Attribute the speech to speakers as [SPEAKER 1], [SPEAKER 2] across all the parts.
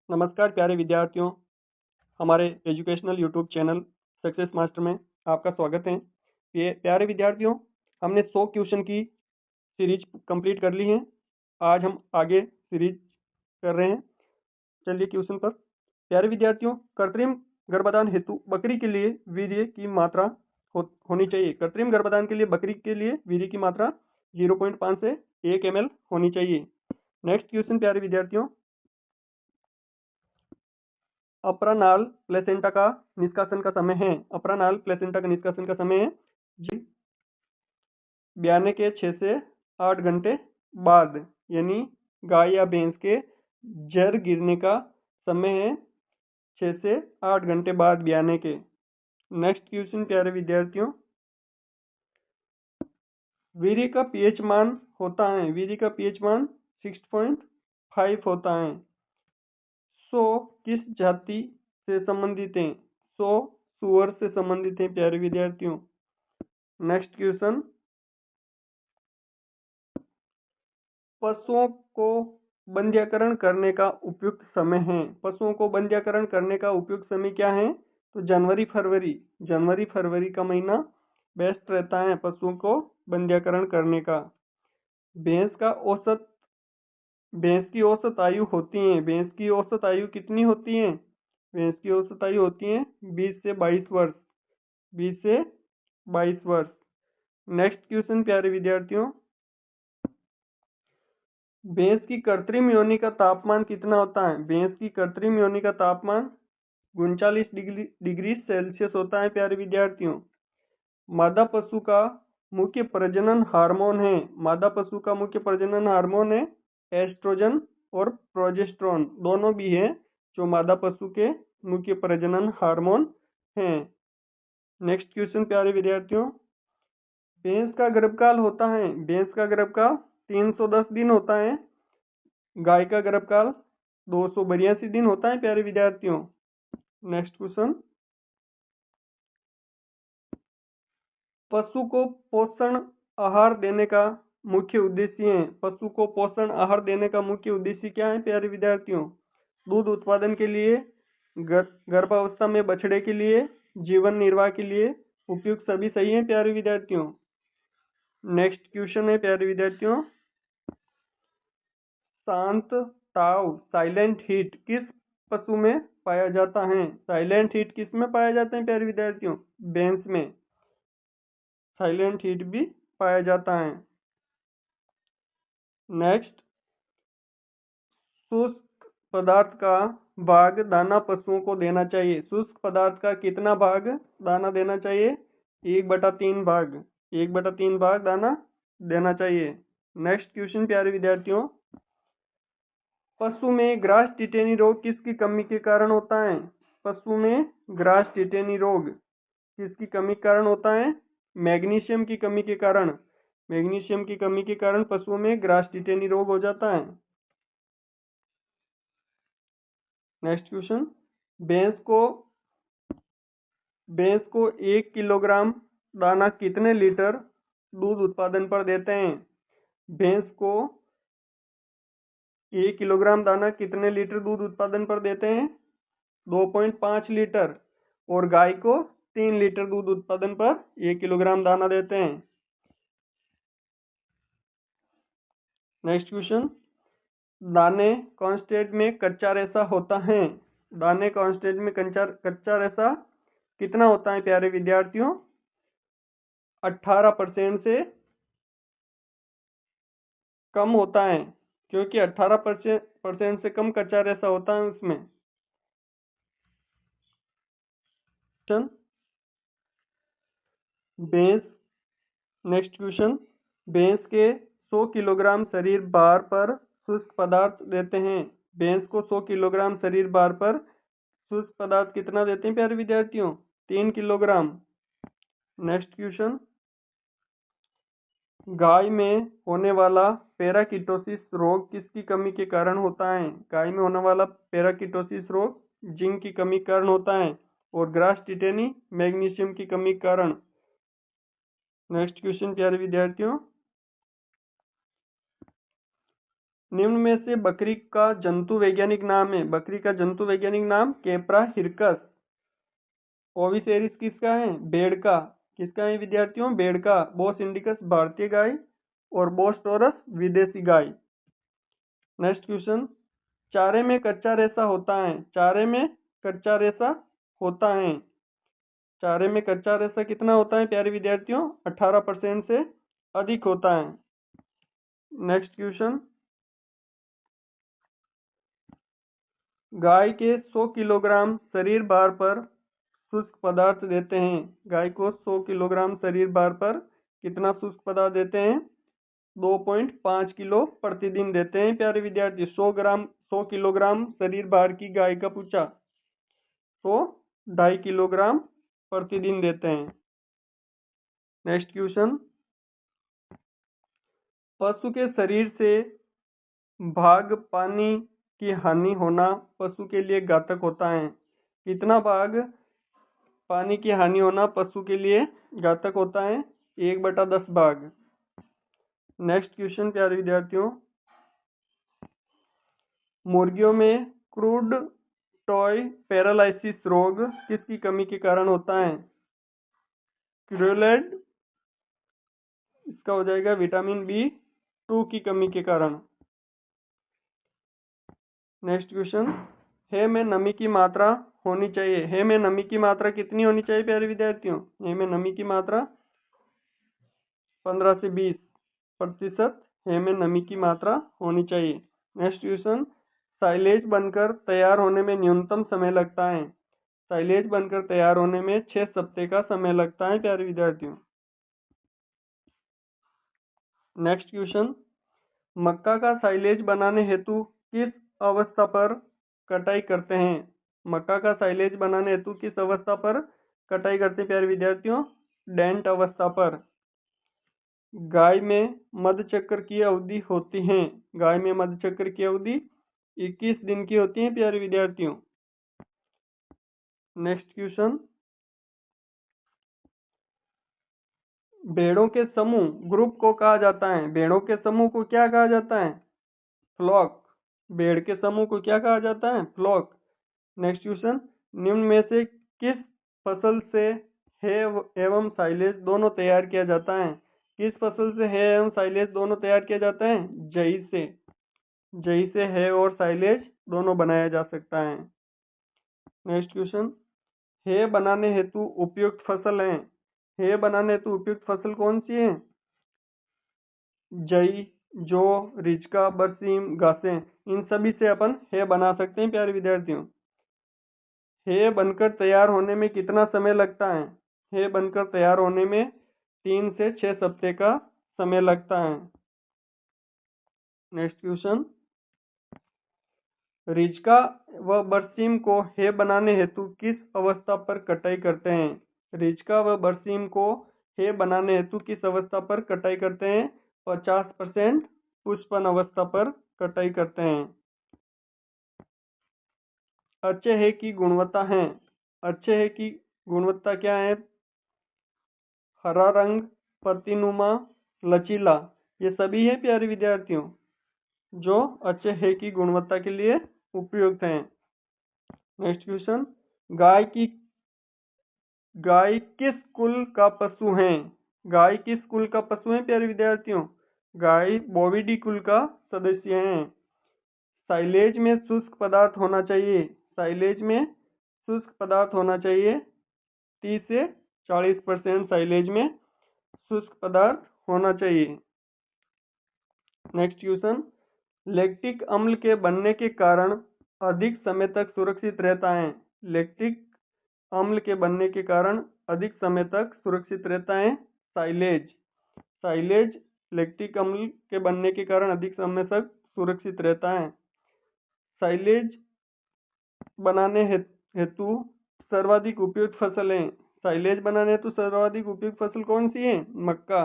[SPEAKER 1] नमस्कार प्यारे विद्यार्थियों, हमारे educational YouTube channel success master में आपका स्वागत है। ये प्यारे विद्यार्थियों, हमने 100 क्वेश्चन की सीरीज कंप्लीट कर ली है। आज हम आगे सीरीज कर रहे हैं। चलिए क्वेश्चन पर। प्यारे विद्यार्थियों, कृत्रिम गर्भाधान हेतु बकरी के लिए वीर्य की मात्रा होनी चाहिए। कृत्रिम गर्भाधान के लिए बकरी के लिए वीर्य की मात्रा 0.5 से 1 ml होनी चाहिए। नेक्स्ट क्वेश्चन प्यारे विद्यार्थियों, अप्रानाल प्लेसेंटा का निष्कासन का समय है। अप्रानाल प्लेसेंटा का निष्कासन का समय है जी ब्याने के 6 से 8 घंटे बाद, यानी गाय या भैंस के जर गिरने का समय है 6 से 8 घंटे बाद ब्याने के। नेक्स्ट क्वेश्चन प्यारे विद्यार्थियों, वीर्य का पीएच मान होता है। वीर्य का पीएच मान 6.5 होता है। 100 किस जाति से संबंधित हैं? 100 सुअर से संबंधित हैं प्यारे विद्यार्थियों। नेक्स्ट क्वेश्चन, पशुओं को बंध्याकरण करने का उपयुक्त समय है। पशुओं को बंध्याकरण करने का उपयुक्त समय क्या है? तो जनवरी फरवरी का महीना बेस्ट रहता है पशुओं को बंध्याकरण करने का। भैंस की औसत आयु होती है। भैंस की औसत आयु कितनी होती है? भैंस की औसत आयु होती है 20 से 22 वर्ष। 20 से 22 वर्ष। नेक्स्ट क्वेश्चन प्यारे विद्यार्थियों, भैंस की कृत्रिम योनि का तापमान कितना होता है? भैंस की कृत्रिम योनि का तापमान 39 डिग्री सेल्सियस होता है प्यारे विद्यार्थियों। मादा पशु का मुख्य प्रजनन हार्मोन है। मादा पशु का मुख्य प्रजनन हार्मोन है एस्ट्रोजन और प्रोजेस्टेरोन, दोनों भी है जो मादा पशु के मुख्य प्रजनन हार्मोन हैं। नेक्स्ट क्वेश्चन प्यारे विद्यार्थियों, भैंस का गर्भकाल होता है। भैंस का गर्भकाल 310 दिन होता है। गाय का गर्भकाल 282 दिन होता है प्यारे विद्यार्थियों। नेक्स्ट क्वेश्चन, पशु को पोषण आहार देने का मुख्य उद्देश्य है। पशु को पोषण आहार देने का मुख्य उद्देश्य क्या है प्यारे विद्यार्थियों? दूध उत्पादन के लिए, गर्भावस्था में बछड़े के लिए, जीवन निर्वाह के लिए उपयुक्त सभी सही है प्यारे विद्यार्थियों। नेक्स्ट क्वेश्चन है प्यारे विद्यार्थियों, शांत ताव साइलेंट हीट किस पशु में पाया जाता है? साइलेंट हीट किस में पाया जाता है प्यारे विद्यार्थियों? भैंस में साइलेंट हीट भी पाया जाता है। नेक्स्ट, शुष्क पदार्थ का भाग दाना पशुओं को देना चाहिए। शुष्क पदार्थ का कितना भाग दाना देना चाहिए? 1/3 भाग। 1/3 भाग दाना देना चाहिए। नेक्स्ट क्वेश्चन प्यारे विद्यार्थियों, पशु में ग्रास टिटेनी रोग किसकी कमी के कारण होता है? पशु में ग्रास टिटेनी रोग किसकी कमी के कारण होता है? मैग्नीशियम की कमी के कारण। मैग्नीशियम की कमी के कारण पशुओं में ग्रास टिटेनी रोग हो जाता है। नेक्स्ट क्वेश्चन, भैंस को 1 किलोग्राम दाना कितने लीटर दूध उत्पादन पर देते हैं? भैंस को 1 किलोग्राम दाना कितने लीटर दूध उत्पादन पर देते हैं? 2.5 लीटर। और गाय को 3 लीटर दूध उत्पादन पर 1 किलोग्राम दाना देते हैं। नेक्स्ट क्वेश्चन, दाने कॉन्स्टेंट में कच्चा रेशा होता है। दाने कॉन्स्टेंट में कच्चा रेशा कितना होता है प्यारे विद्यार्थियों? 18% से कम होता है, क्योंकि 18% से कम कच्चा रेशा होता है उसमें। भैंस नेक्स्ट क्वेश्चन, भैंस के 100 किलोग्राम शरीर भार पर शुष्क पदार्थ देते हैं। भैंस को 100 किलोग्राम शरीर भार पर शुष्क पदार्थ कितना देते हैं प्यारे विद्यार्थियों? 3 किलोग्राम। नेक्स्ट क्वेश्चन, गाय में होने वाला पैराकिटोसिस रोग किसकी कमी के कारण होता है? गाय में होने वाला पैराकिटोसिस रोग जिंक की कमी के कारण होता है, और ग्रास टिटेनी मैग्नीशियम की कमी के कारण। नेक्स्ट क्वेश्चन प्यारे विद्यार्थियों, निम्न में से बकरी का जंतु वैज्ञानिक नाम है। बकरी का जंतु वैज्ञानिक नाम कैप्रा हिरकस। ओविसेरिस किसका है? भेड़ का। किसका है विद्यार्थियों? भेड़ का। बोस इंडिकस भारतीय गाय और बोस टोरस विदेशी गाय। नेक्स्ट क्वेश्चन, चारे में कच्चा रेशा होता है। चारे में कच्चा रेशा होता है। चारे में कच्चा रेशा कितना होता है प्यारे विद्यार्थियों? 18% से अधिक होता है। नेक्स्ट क्वेश्चन, गाय के 100 किलोग्राम शरीर भार पर शुष्क पदार्थ देते हैं। गाय को 100 किलोग्राम शरीर भार पर कितना शुष्क पदार्थ देते हैं? 2.5 किलो प्रतिदिन देते हैं प्यारे विद्यार्थी। 100 किलोग्राम शरीर भार की गाय का पूछा तो 2.5 किलोग्राम प्रतिदिन देते हैं। नेक्स्ट क्वेश्चन, पशु के शरीर से भाग पानी की हानि होना पशु के लिए घातक होता है। कितना भाग पानी की हानि होना पशु के लिए घातक होता है? 1/10 भाग। नेक्स्ट क्वेश्चन प्यारे विद्यार्थियों, मुर्गियों में क्रूड टॉय पैरालाइसिस रोग किसकी कमी के कारण होता है? क्रूलेड, इसका हो जाएगा विटामिन B2 की कमी के कारण। नेक्स्ट क्वेश्चन, है में नमी की मात्रा होनी चाहिए। है में नमी की मात्रा कितनी होनी चाहिए प्यारे विद्यार्थियों? है में नमी की मात्रा 15 से 20% है में नमी की मात्रा होनी चाहिए। नेक्स्ट क्वेश्चन, साइलेज बनकर तैयार होने में न्यूनतम समय लगता है। साइलेज बनकर तैयार होने में 6 सप्ताह का समय लगता है प्यारे विद्यार्थियों। नेक्स्ट क्वेश्चन, मक्का का साइलेज बनाने हेतु किस अवस्था पर कटाई करते हैं? मक्का का साइलेज बनाने हेतु किस अवस्था पर कटाई करते हैं प्यारे विद्यार्थियों? डेंट अवस्था पर। गाय में मधुचक्र की अवधि होती है। गाय में मधुचक्र की अवधि 21 दिन की होती है प्यारे विद्यार्थियों। नेक्स्ट क्वेश्चन, भेड़ों के समूह ग्रुप को कहा जाता है। भेड़ों के समूह को क्या कहा जाता है? फ्लॉक। भेड़ के समूह को क्या कहा जाता है? फ्लॉक। नेक्स्ट क्वेश्चन, निम्न में से किस फसल से है एवं साइलेज दोनों तैयार किया जाता है? किस फसल से है एवं साइलेज दोनों तैयार किया जाता है? जई से। जई से है और साइलेज दोनों बनाया जा सकता है। नेक्स्ट क्वेश्चन, है बनाने हेतु उपयुक्त फसल है। है बनाने हेतु उपयुक्त फसल कौन सी है? जई, जौ, रिचका, बरसीम, घासें, इन सभी से अपन है बना सकते हैं प्यारे विद्यार्थियों। है बनकर तैयार होने में कितना समय लगता है? है बनकर तैयार होने में 3 से 6 सप्ताह का समय लगता है। नेक्स्ट क्वेश्चन, रिचका व बरसीम को है बनाने हेतु किस अवस्था पर कटाई करते हैं? रिचका व बरसीम को है बनाने हेतु किस अवस्था पर कटाई करते हैं? 50% पुष्पन अवस्था पर कटाई करते हैं। अच्छे है की गुणवत्ता है। अच्छे है की गुणवत्ता क्या है? हरा रंग, पत्तीनुमा, लचीला, ये सभी है प्यारे विद्यार्थियों जो अच्छे है की गुणवत्ता के लिए उपयुक्त हैं। नेक्स्ट क्वेश्चन, गाय किस कुल का पशु है? गाय किस कुल का पशु है प्यारे विद्यार्थियों? गाय बोविडी कुल का सदस्य है। साइलेज में शुष्क पदार्थ होना चाहिए। साइलेज में शुष्क पदार्थ होना चाहिए 30 से 40% साइलेज में शुष्क पदार्थ होना चाहिए। नेक्स्ट क्वेश्चन, लैक्टिक अम्ल के बनने के कारण अधिक समय तक सुरक्षित रहता है। लैक्टिक अम्ल के बनने के कारण अधिक समय तक सुरक्षित रहता है साइलेज। साइलेज लैक्टिक अम्ल के बनने के कारण अधिक समय तक सुरक्षित रहता है। साइलेज बनाने हेतु सर्वाधिक उपयुक्त फसल है। साइलेज बनाने हेतु सर्वाधिक उपयुक्त फसल कौन सी है? मक्का।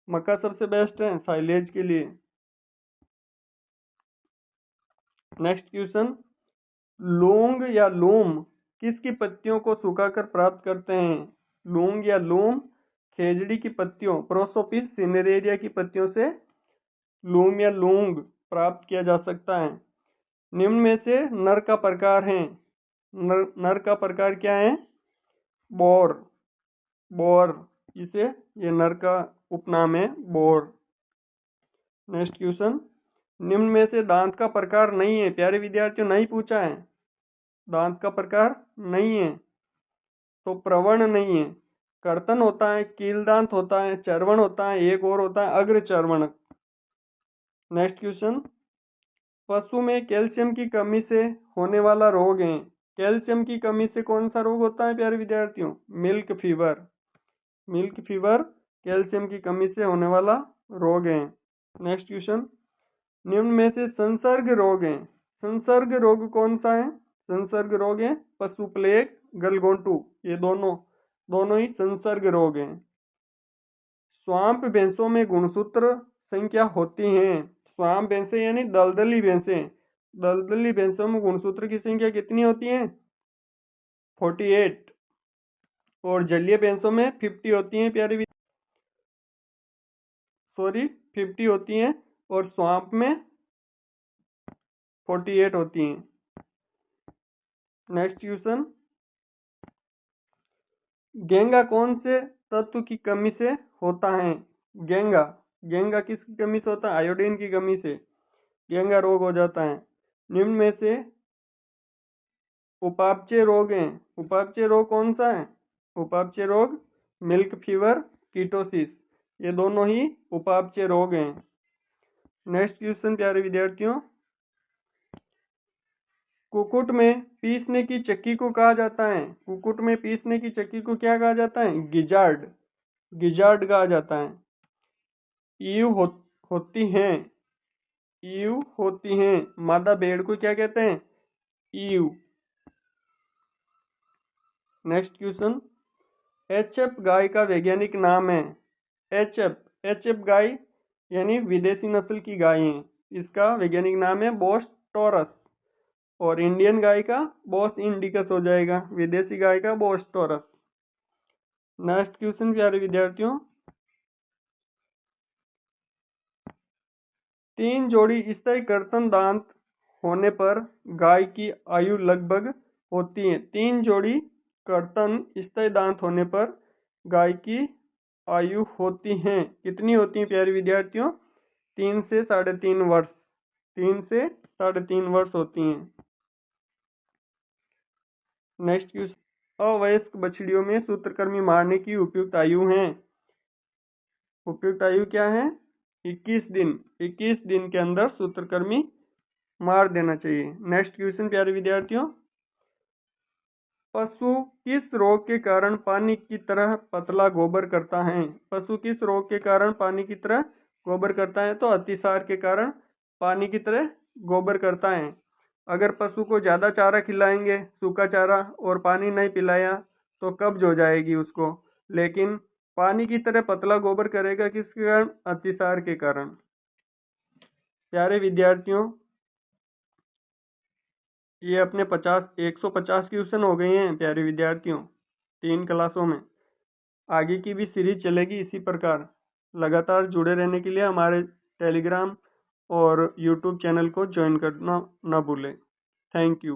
[SPEAKER 1] मक्का सबसे बेस्ट है साइलेज के लिए। नेक्स्ट क्वेश्चन, लौंग या लूम किसकी पत्तियों को सुखाकर प्राप्त करते हैं? लौंग या लूम खेजड़ी की पत्तियों, प्रोसोपिस सिनेरेरिया की पत्तियों से लूम या लौंग प्राप्त किया जा सकता है। निम्न में से नर का प्रकार है। नर का प्रकार क्या है? बोर। बोर, इसे ये नर का उपनाम है बोर। नेक्स्ट क्वेश्चन, निम्न में से दांत का प्रकार नहीं है। प्यारे विद्यार्थियों, नहीं पूछा है, दांत का प्रकार नहीं है तो प्रवर्ण नहीं है। कर्तन होता है, कील दांत होता है, चर्वण होता है, एक और होता है अग्र चर्वण। नेक्स्ट क्वेश्चन, पशु में कैल्शियम की कमी से होने वाला रोग है। कैल्शियम की कमी से कौन सा रोग होता है प्यारे विद्यार्थियों? Milk fever. Milk fever calcium की कमी से होने वाला रोग है। नेक्स्ट क्वेश्चन, निम्न में से संसर्ग रोग है। संसर्ग रोग कौन सा है? संसर्ग रोग है पशु प्लेग, गलघोंटू, ये दोनों ही संसर्ग रोग हैं। स्वांप भैंसों में गुणसूत्र संख्या होती है। स्वांप भैंसे यानी दलदली भैंसे, दलदली भैंसों में गुणसूत्र की संख्या कितनी होती है? 48। और जलीय भैंसों में 50 होती हैं प्यारी 50 होती हैं, और स्वांप में 48 होती हैं। नेक्स्ट क्वेश्चन, गेंगा कौन से तत्व की कमी से होता है? गेंगा गेंगा किसकी कमी से होता है? आयोडीन की कमी से गेंगा रोग हो जाता है। निम्न में से उपापचय रोग है। उपापचय रोग कौन सा है? उपापचय रोग मिल्क फीवर, कीटोसिस, ये दोनों ही उपापचय रोग हैं। नेक्स्ट क्वेश्चन प्यारे विद्यार्थियों, कुकुट में पीसने की चक्की को कहा जाता है। कुकुट में पीसने की चक्की को क्या कहा जाता है? गिजार्ड। गिजार्ड कहा जाता है। होती हैं, ईव होती हैं। मादा भेड़ को क्या कहते हैं? ईव। नेक्स्ट क्वेश्चन, एचएफ गाय का वैज्ञानिक नाम है। एचएफ गाय यानी विदेशी नस्ल की गाय है, इसका वैज्ञानिक नाम है बोस टॉरस। और इंडियन गाय का बोस इंडिकस हो जाएगा, विदेशी गाय का बोस टॉरस। नेक्स्ट क्वेश्चन प्यारे विद्यार्थियों, 3 जोड़ी स्थायी कर्तन दांत होने पर गाय की आयु लगभग होती है। 3 जोड़ी कर्तन स्थायी दांत होने पर गाय की आयु होती हैं, कितनी होती हैं प्यारे विद्यार्थियों? 3 से 3.5 वर्ष। 3 से 3.5 वर्ष होती हैं। नेक्स्ट क्वेश्चन, अवयस्क बछड़ियों में सूत्रकृमि मारने की उपयुक्त आयु है। उपयुक्त आयु क्या है? 21 दिन। 21 दिन के अंदर सूत्रकृमि मार देना चाहिए। नेक्स्ट क्वेश्चन प्यारे विद्यार्थियों, पशु किस रोग के कारण पानी की तरह पतला गोबर करता है? पशु किस रोग के कारण पानी की तरह गोबर करता है? तो अतिसार के कारण पानी की तरह गोबर करता है। अगर पशु को ज़्यादा चारा खिलाएंगे, सूखा चारा, और पानी नहीं पिलाया तो कब्ज हो जाएगी उसको, लेकिन पानी की तरह पतला गोबर करेगा किसके कारण? अतिसार के कारण। प्यारे विद्यार्थियों, ये अपने 150 क्वेश्चन हो गए हैं प्यारे विद्यार्थियों 3 क्लासों में। आगे की भी सीरीज चलेगी इसी प्रकार। लगातार जुड़े रहने के लिए हमारे टेलीग्राम और यूट्यूब चैनल को ज्वाइन करना ना भूलें। Thank you.